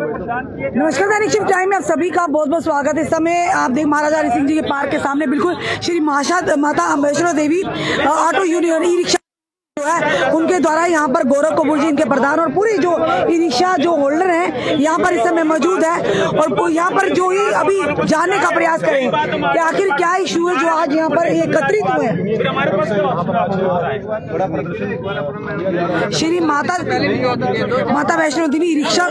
नमस्कार, दैनिक shift time में आप सभी का बहुत बहुत स्वागत है। इस समय आप देख महाराजा हरि सिंह जी के पार्क के सामने बिल्कुल Shri Mata Vaishno Devi auto union e rickshaw जो है उनके द्वारा यहाँ पर गौरव कपूर जी इनके प्रधान और पूरी जो ई रिक्शा जो होल्डर हैं यहाँ पर इस समय मौजूद है और यहाँ पर जो ही अभी जानने का प्रयास करें कि आखिर क्या इशू है जो आज यहाँ पर एकत्रित हुए हैं। श्री माता वैष्णो देवी ई रिक्शा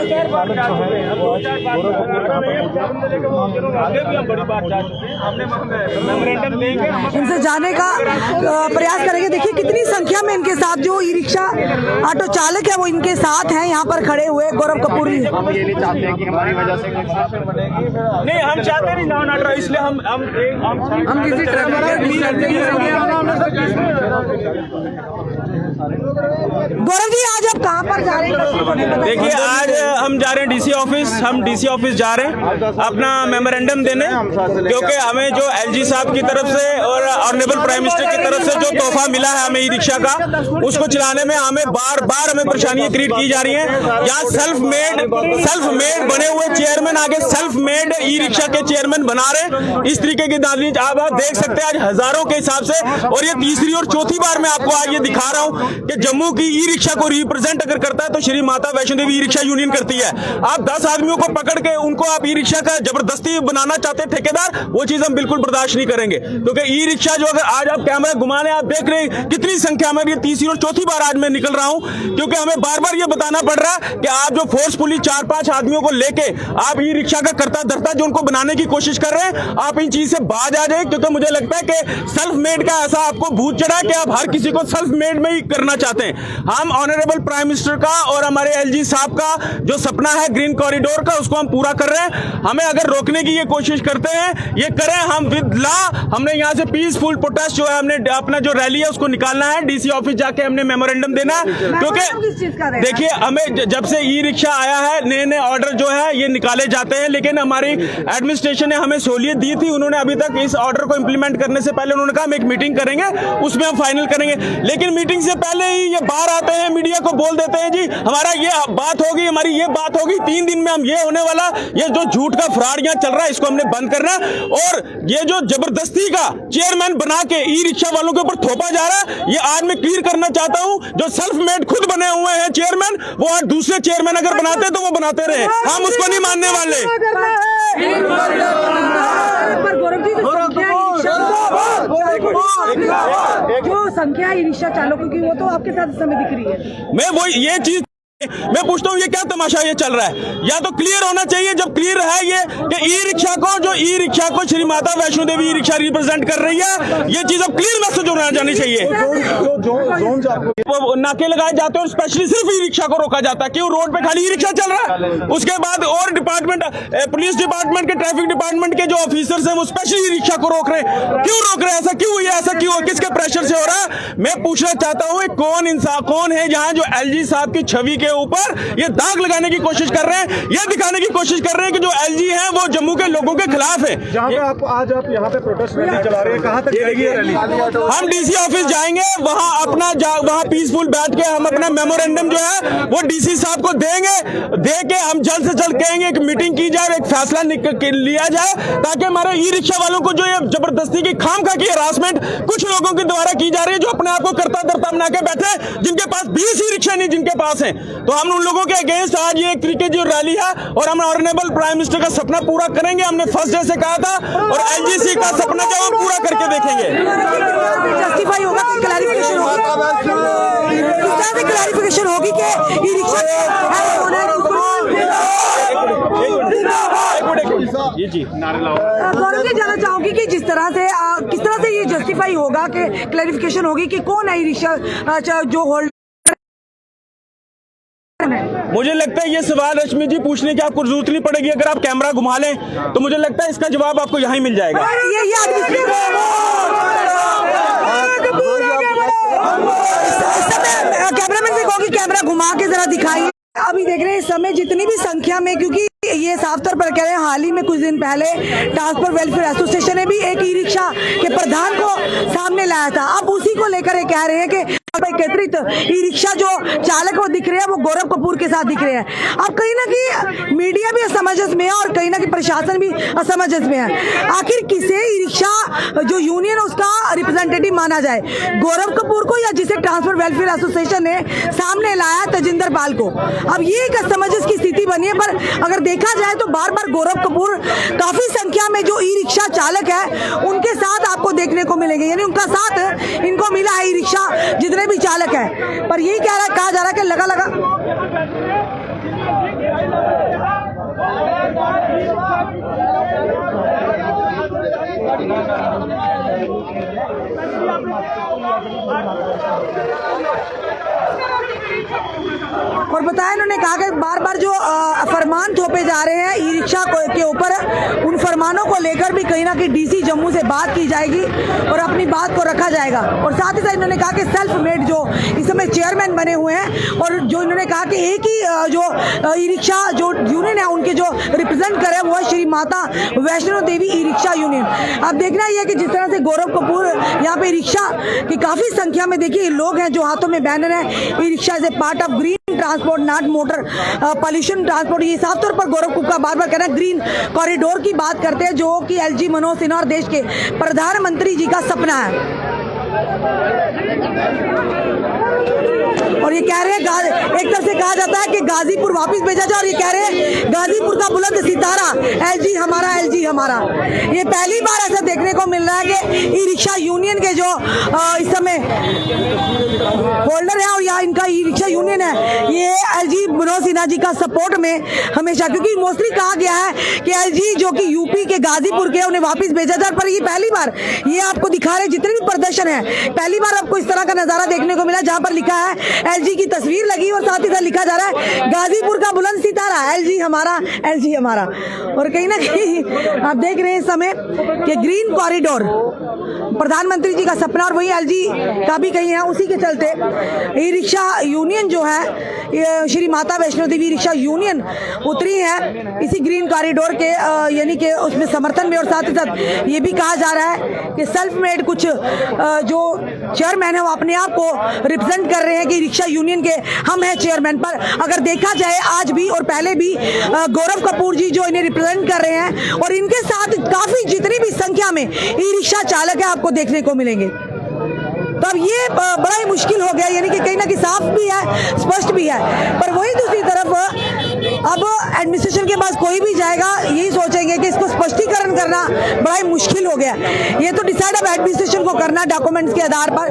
इनसे जानने का प्रयास करेंगे। देखिए कितनी संख्या में इनके साथ जो ई रिक्शा ऑटो चालक है वो इनके साथ हैं यहाँ पर खड़े हुए गौरव कपूर जी। हम ये नहीं चाहते हैं कि हमारी वजह से नहीं, हम चाहते नहीं नॉन ऑटो, इसलिए हम किसी गौरव जी आज आप कहाँ पर जा रहे हैं? देखिए आज हम जा रहे हैं डीसी ऑफिस, हम डीसी ऑफिस जा रहे हैं अपना मेमोरेंडम देने, क्योंकि हमें जो एलजी साहब की तरफ से और ऑनरेबल प्राइम मिनिस्टर की तरफ से जो तोहफा मिला है हमें ई रिक्शा का, उसको चलाने में हमें बार बार हमें परेशानियां क्रिएट की जा रही हैं। यहाँ सेल्फ मेड बने हुए चेयरमैन आगे सेल्फ मेड ई रिक्शा के चेयरमैन बना रहे। इस तरीके की दादली आप देख सकते हैं आज हजारों के हिसाब से, और ये तीसरी और चौथी बार मैं आपको आज ये दिखा रहा हूँ कि जम्मू की ई रिक्शा को रिप्रेजेंट अगर करता है तो Shri Mata Vaishno Devi e rickshaw union करती है। आप 10 आदमियों को पकड़ के उनको आप ई रिक्शा का जबरदस्ती बनाना चाहते हैं ठेकेदार, वो चीज हम बिल्कुल बर्दाश्त नहीं करेंगे। क्योंकि ई रिक्शा जो अगर आज आप कैमरा घुमाने आप देख रहे हैं कितनी संख्या में, ये तीसरी और चौथी बार आज मैं निकल रहा हूं, क्योंकि हमें बार बार ये बताना पड़ रहा है कि आप जो फोर्सफुली 4-5 आदमियों को लेके आप ई रिक्शा का करता धरता जो उनको बनाने की कोशिश कर रहे हैं, आप इन चीज से बाज आ जाए। क्योंकि मुझे लगता है कि सेल्फ मेड का ऐसा आपको भूत चढ़ा है कि आप हर किसी को सेल्फ मेड में ही करना चाहते हैं। हम ऑनरेबल प्राइम मिनिस्टर का और हमारे एलजी साहब का जो सपना है ग्रीन कॉरिडोर का, उसको हम पूरा कर रहे हैं। हमें अगर रोकने की ये कोशिश करते हैं, ये करें, हम विद लॉ हमने यहाँ से पीसफुल प्रोटेस्ट जो है हमने अपना जो रैली है उसको निकालना है, डीसी ऑफिस जाके हमने मेमोरेंडम देना है। क्योंकि देखिए हमें जब से ई रिक्शा आया है नए ऑर्डर जो है ये निकाले जाते हैं, लेकिन हमारी एडमिनिस्ट्रेशन ने हमें सहूलियत दी थी। उन्होंने अभी तक इस ऑर्डर को इंप्लीमेंट करने से पहले उन्होंने कहा हम एक मीटिंग करेंगे, उसमें हम फाइनल करेंगे। लेकिन मीटिंग से पहले ही ये बाहर आते हैं, मीडिया को बोल देते हैं जी हमारा ये बात होगी, हमारी ये बात होगी, 3 दिन में हम ये होने वाला, ये जो झूठ का फ्रॉड यहाँ चल रहा है इसको हमने बंद करना है। और ये जो जबरदस्ती का चेयरमैन बना के ई रिक्शा वालों के ऊपर थोपा जा रहा है, ये आज मैं क्लियर करना चाहता हूँ। जो सेल्फ मेड खुद बने हुए हैं चेयरमैन, वो आज दूसरे चेयरमैन अगर बनाते तो वो बनाते रहे, हम उसको नहीं मानने वाले। जो संख्या ई रिक्शा चालकों की वो तो आपके साथ इस समय दिख रही है। मैं वो ये चीज मैं पूछता हूँ ये क्या तमाशा ये चल रहा है? या तो क्लियर होना चाहिए, जब क्लियर है ये कि ई रिक्शा को Shri Mata Vaishno Devi e rickshaw represent कर रही है, ये चीज अब क्लियर मैसेज होना जानी चाहिए। नाके लगाए जाते हैं और स्पेशली सिर्फ ई रिक्शा को रोका जाता है, क्यों? रोड पे खाली ई रिक्शा चल रहा है। उसके बाद और डिपार्टमेंट, पुलिस डिपार्टमेंट के, ट्रैफिक डिपार्टमेंट के जो ऑफिसर्स हैं वो स्पेशली ई रिक्शा को रोक रहे हैं। क्यों रोक रहे हैं? ऐसा क्यों हुआ? ऐसा क्यों? किसके प्रेशर से हो रहा है? मैं पूछना चाहता हूँ कौन इंसान कौन है जहाँ जो एलजी साहब की छवि के ऊपर ये दाग लगाने की कोशिश कर रहे हैं, ये दिखाने की कोशिश कर रहे हैं कि जो एलजी है वो जम्मू के लोगों के खिलाफ है। जहाँ पे आज आप यहाँ पे प्रोटेस्ट रैली चला रहे हैं, कहाँ तक जाएगी ये रैली? हम डीसी ऑफिस जाएंगे, वहाँ पीसफुल बैठ के हम अपना मेमोरेंडम जो है वो डीसी साहब को दे के हम जल्द से जल्द कहेंगे एक मीटिंग की जाए, एक फैसला लिया जाए, ताकि हमारे ई रिक्शा वालों को जो ये जबरदस्ती की खामखा की हरासमेंट कुछ लोगों के द्वारा की जा रही है, जो अपने आप को करता धरता बना के बैठे, जिनके पास 20 ई रिक्शा नहीं जिनके पास है, तो हम उन लोगों के अगेंस्ट आज ये एक तरीके जो रैली है और हम ऑनरेबल प्राइम मिनिस्टर का सपना पूरा करेंगे। हमने फर्स्ट डे से कहा था और एलजीसी का सपना जो हम पूरा करके देखेंगे। जस्टिफाई होगा, क्लैरिफिकेशन होगी कि ई रिक्शा जी गौरव जी जानना चाहूंगी कि किस तरह से ये जस्टिफाई होगा कि क्लैरिफिकेशन होगी कि कौन है ई रिक्शा जो होल्डर? मुझे लगता है ये सवाल रश्मि जी पूछने की आपको जरूरत नहीं पड़ेगी, अगर आप कैमरा घुमा लें तो मुझे लगता है इसका जवाब आपको यहाँ ही मिल जाएगा। कैमरामैन से कहोगे कैमरा घुमा के जरा दिखाइए। अभी देख रहे हैं इस समय जितनी भी संख्या में, क्योंकि ये साफ तौर पर कह रहे हैं हाल ही में कुछ दिन पहले ट्रांसपोर्ट वेलफेयर एसोसिएशन ने भी एक ई रिक्शा के प्रधान को सामने लाया था। अब उसी को लेकर ये कह रहे हैं कि एकत्रित ई रिक्शा जो चालक वो दिख रहे हैं वो गौरव कपूर के साथ दिख रहे हैं। अब कहीं ना कहीं मीडिया भी असमंजस में है और कहीं ना कहीं प्रशासन भी असमंजस में है। आखिर किसे ई रिक्शा जो यूनियन है उसका रिप्रेजेंटेटिव माना जाए, गौरव कपूर को या जिसे ट्रांसपोर्ट वेलफेयर एसोसिएशन ने सामने लाया तजिंदर पाल को? अब ये एक असमंजस की स्थिति बनी है। पर अगर देखा जाए तो बार बार गौरव कपूर काफी संख्या में जो ई रिक्शा चालक है उनके साथ आपको देखने को मिलेंगे, यानी उनका साथ इनको मिला है ई रिक्शा जितने भी चालक है। पर यही कहा जा रहा है कि लगा और बताया इन्होंने कहा कि बार बार जो फरमान थोपे जा रहे हैं ई रिक्शा के ऊपर, उन फरमानों को लेकर भी कहीं ना कहीं डीसी जम्मू से बात की जाएगी और अपनी बात को रखा जाएगा। और साथ ही साथ इन्होंने कहा कि सेल्फ मेड जो इस समय चेयरमैन बने हुए हैं और जो इन्होंने कहा कि एक ही जो ई रिक्शा जो यूनियन है उनके जो रिप्रेजेंट कर रहे हैं वो है Shri Mata Vaishno Devi e rickshaw union. अब देखना यह है कि जिस तरह से गौरव कपूर यहाँ पे रिक्शा की काफी संख्या में देखिए लोग हैं जो हाथों में बैनर है e rickshaw is a part of green transport not motor pollution transport. ये साफ तौर पर गौरव कपूर का बार बार कहना है ग्रीन कॉरिडोर की बात करते हैं जो कि एलजी मनोज सिन्हा और देश के प्रधानमंत्री जी का सपना है। और ये कह रहे हैं एक तरफ से कहा जाता है कि गाजीपुर वापस भेजा जाए और ये कह रहे हैं गाजीपुर का बुलंद सितारा एलजी हमारा, एलजी हमारा। ये पहली बार ऐसा देखने को मिल रहा है कि ई रिक्शा यूनियन के जो इस समय होल्डर है और यहाँ इनका ई रिक्शा यूनियन है ये एलजी मनोज सिन्हा जी का सपोर्ट में हमेशा, क्योंकि मोस्टली कहा गया है कि एलजी जो कि यूपी के गाजीपुर के उन्हें वापस भेजा जाए। पर ये पहली बार ये आपको दिखा रहे जितने भी प्रदर्शन है पहली बार आपको इस तरह का नजारा देखने को मिला जहां पर लिखा है एलजी की तस्वीर लगी और साथ ही साथ लिखा जा रहा है गाजीपुर का बुलंद सितारा एलजी हमारा, एलजी हमारा। और कहीं ना कहीं आप देख रहे हैं इस समय कि ग्रीन कॉरिडोर प्रधानमंत्री जी का सपना और वही एलजी का भी कहीं है। उसी के चलते ई रिक्शा यूनियन जो है श्री माता वैष्णो देवी रिक्शा यूनियन उतरी है इसी ग्रीन कॉरिडोर के यानी कि उसमें समर्थन में। और साथ ही साथ ये भी कहा जा रहा है कि सेल्फ मेड कुछ जो चेयरमैन है वो अपने आप को रिप्रेजेंट कर रहे हैं कि रिक्शा यूनियन के हम हैं चेयरमैन। पर अगर देखा जाए आज भी और पहले भी गौरव कपूर जी जो इन्हें रिप्रेजेंट कर रहे हैं और इनके साथ काफी जितनी भी संख्या में ई रिक्शा चालक है आपको देखने को मिलेंगे। तो अब ये बड़ा ही मुश्किल हो गया, यानी कि कहीं ना कहीं साफ भी है स्पष्ट भी है। पर वही दूसरी तरफ अब एडमिनिस्ट्रेशन के पास कोई भी जाएगा यही सोचेंगे कि इसको स्पष्टीकरण करना बड़ा ही मुश्किल हो गया। ये तो डिसाइड अब एडमिनिस्ट्रेशन को करना डॉक्यूमेंट्स के आधार पर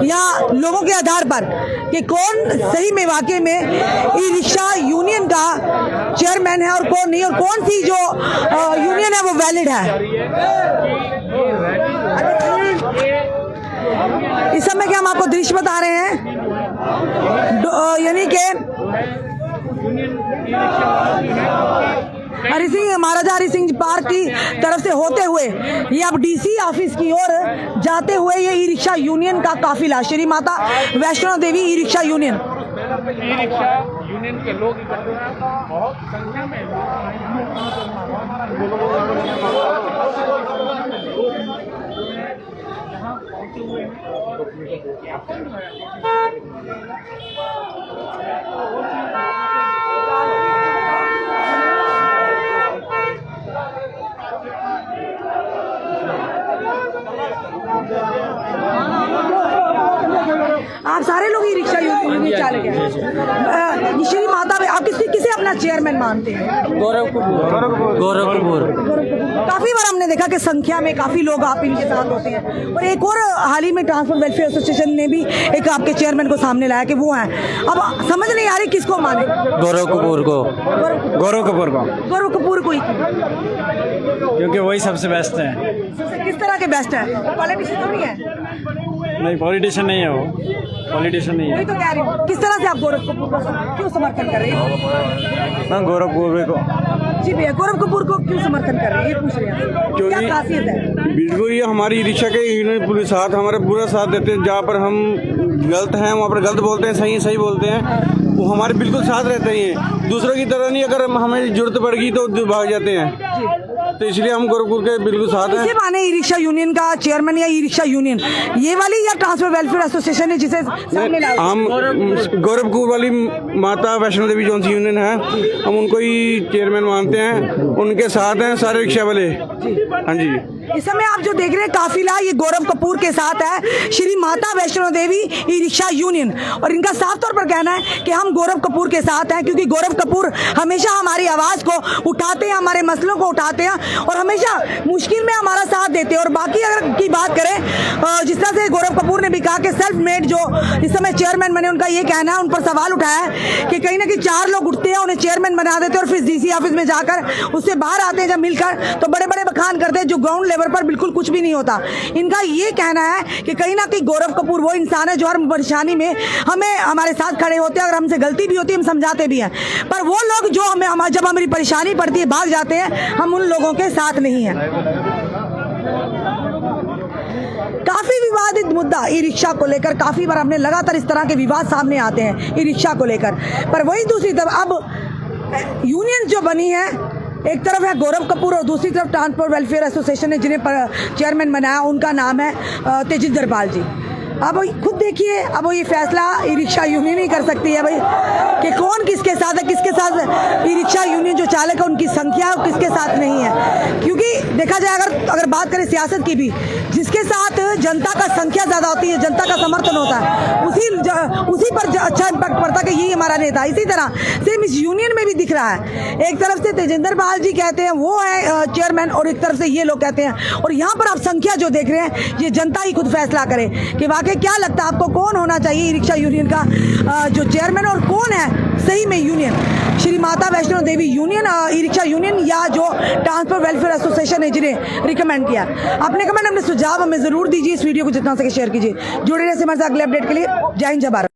या लोगों के आधार पर कि कौन सही में वाकई में ई रिक्शा यूनियन का चेयरमैन है और कौन नहीं, और कौन सी जो यूनियन है वो वैलिड है। इस समय के हम आपको दृश्य बता रहे हैं यानी कि हरि सिंह महाराजा हरि सिंह पार्क की तरफ से होते हुए ये अब डीसी ऑफिस की ओर जाते हुए ये ई रिक्शा यूनियन का काफिला Shri Mata Vaishno Devi e rickshaw union के लोग बहुत संख्या में आप सारे लोग ई रिक्शा यूनियन चालक हैं। श्री माता आप किसे अपना चेयरमैन मानते हैं? गौरव कपूर। काफी बार हमने देखा कि संख्या में काफी लोग आप इनके साथ होते हैं और एक और हाल ही में ट्रांसपोर्ट वेलफेयर एसोसिएशन ने भी एक आपके चेयरमैन को सामने लाया कि वो हैं। अब समझ नहीं आ रही किसको माने? गौरव कपूर को ही क्योंकि वही सबसे बेस्ट है। किस तरह के बेस्ट है? पॉलिटिशियन तो नहीं है? नहीं, पॉलिटिशियन नहीं है वो, पॉलिटिशियन नहीं वही है। तो कह रही हूँ। किस तरह से आप गौरव कपूर को क्यों समर्थन कर रहे हैं? मैं गौरव कपूर को जी भैया, गौरव कपूर को क्यों समर्थन कर रहे हैं ये पूछ रहे हैं, क्या खासियत है? बिल्कुल, ये हमारी रिक्शा के यूनियन पूरे साथ हमारा पूरा साथ देते हैं। जहाँ पर हम गलत हैं वहाँ पर गलत बोलते हैं, सही बोलते हैं। वो हमारे बिल्कुल साथ रहते ही हैं, दूसरों की तरह नहीं। अगर हमें जरूरत पड़ गई तो भाग जाते हैं, तो इसलिए हम गोरखपुर के बिल्कुल साथ हैं। इसे माने ई रिक्शा यूनियन का चेयरमैन या ई रिक्शा यूनियन ये वाली या ट्रांसपोर्ट वेलफेयर एसोसिएशन है जिसे सामने लाया? हम गोरखपुर वाली माता वैष्णो देवी जौन सी यूनियन है, हम उनको ही चेयरमैन मानते हैं, उनके साथ हैं सारे रिक्शा वाले। हाँ जी, इस समय आप जो देख रहे हैं काफिला ये गौरव कपूर के साथ है, Shri Mata Vaishno Devi e rickshaw union, और इनका साफ तौर पर कहना है कि हम गौरव कपूर के साथ हैं क्योंकि गौरव कपूर हमेशा हमारी आवाज को उठाते हैं, हमारे मसलों को उठाते हैं और हमेशा मुश्किल में हमारा साथ देते हैं। और बाकी अगर की बात करें, जिस तरह से गौरव कपूर ने भी कहा कि सेल्फ मेड जो इस समय चेयरमैन बने, उनका ये कहना है, उन पर सवाल उठाया है कि कहीं ना कहीं 4 लोग उठते हैं, उन्हें चेयरमैन बना देते हैं और फिर डीसी ऑफिस में जाकर उससे बाहर आते हैं जब मिलकर तो बड़े बड़े बखान करते हैं जो ग्राउंड लेवल पर बिल्कुल कुछ भी नहीं होता। इनका ये कहना है कि कहीं ना कहीं गौरव कपूर वो इंसान है जो हर परेशानी में हमें हमारे साथ खड़े होते हैं, अगर हमसे गलती भी होती है हम समझाते भी हैं, पर वो लोग जो हमें जब हमारी परेशानी पड़ती है भाग जाते हैं, हम उन लोगों के साथ नहीं हैं। काफी विवादित मुद्दा ई रिक्शा को लेकर, काफी बार हमने लगातार इस तरह के विवाद सामने आते हैं ई रिक्शा को लेकर, पर वही दूसरी तरफ अब यूनियन जो बनी है, एक तरफ है गौरव कपूर और दूसरी तरफ ट्रांसपोर्ट वेलफेयर एसोसिएशन ने जिन्हें चेयरमैन बनाया, उनका नाम है तेजिंदर पाल जी। अब खुद देखिए, अब वो ये फैसला ई रिक्शा यूनियन ही कर सकती है भाई कि कौन किसके साथ है, किसके साथ ई रिक्शा यूनियन जो चालक है उनकी संख्या किसके साथ नहीं है। क्योंकि देखा जाए अगर बात करें सियासत की भी, जिसके साथ जनता का संख्या ज़्यादा होती है, जनता का समर्थन होता है, उसी पर अच्छा इम्पैक्ट पड़ता है कि यही हमारा नेता। इसी तरह सेम इस यूनियन में भी दिख रहा है, एक तरफ से तेजिंदर पाल जी कहते हैं वो है चेयरमैन और एक तरफ से ये लोग कहते हैं, और यहाँ पर आप संख्या जो देख रहे हैं ये जनता ही खुद फैसला करे कि वाकई क्या लगता है आपको कौन होना चाहिए ई रिक्शा यूनियन का जो चेयरमैन, और कौन है सही में union, Shri Mata Vaishno Devi union e rickshaw union या जो ट्रांसपोर्ट वेलफेयर एसोसिएशन है जिन्हें रिकमेंड किया। अपने कमेंट अपने सुझाव हमें जरूर दीजिए, इस वीडियो को जितना सके शेयर कीजिए। जुड़े रहिए हमारे साथ अगले अपडेट के लिए। जय हिंद, जय भारत।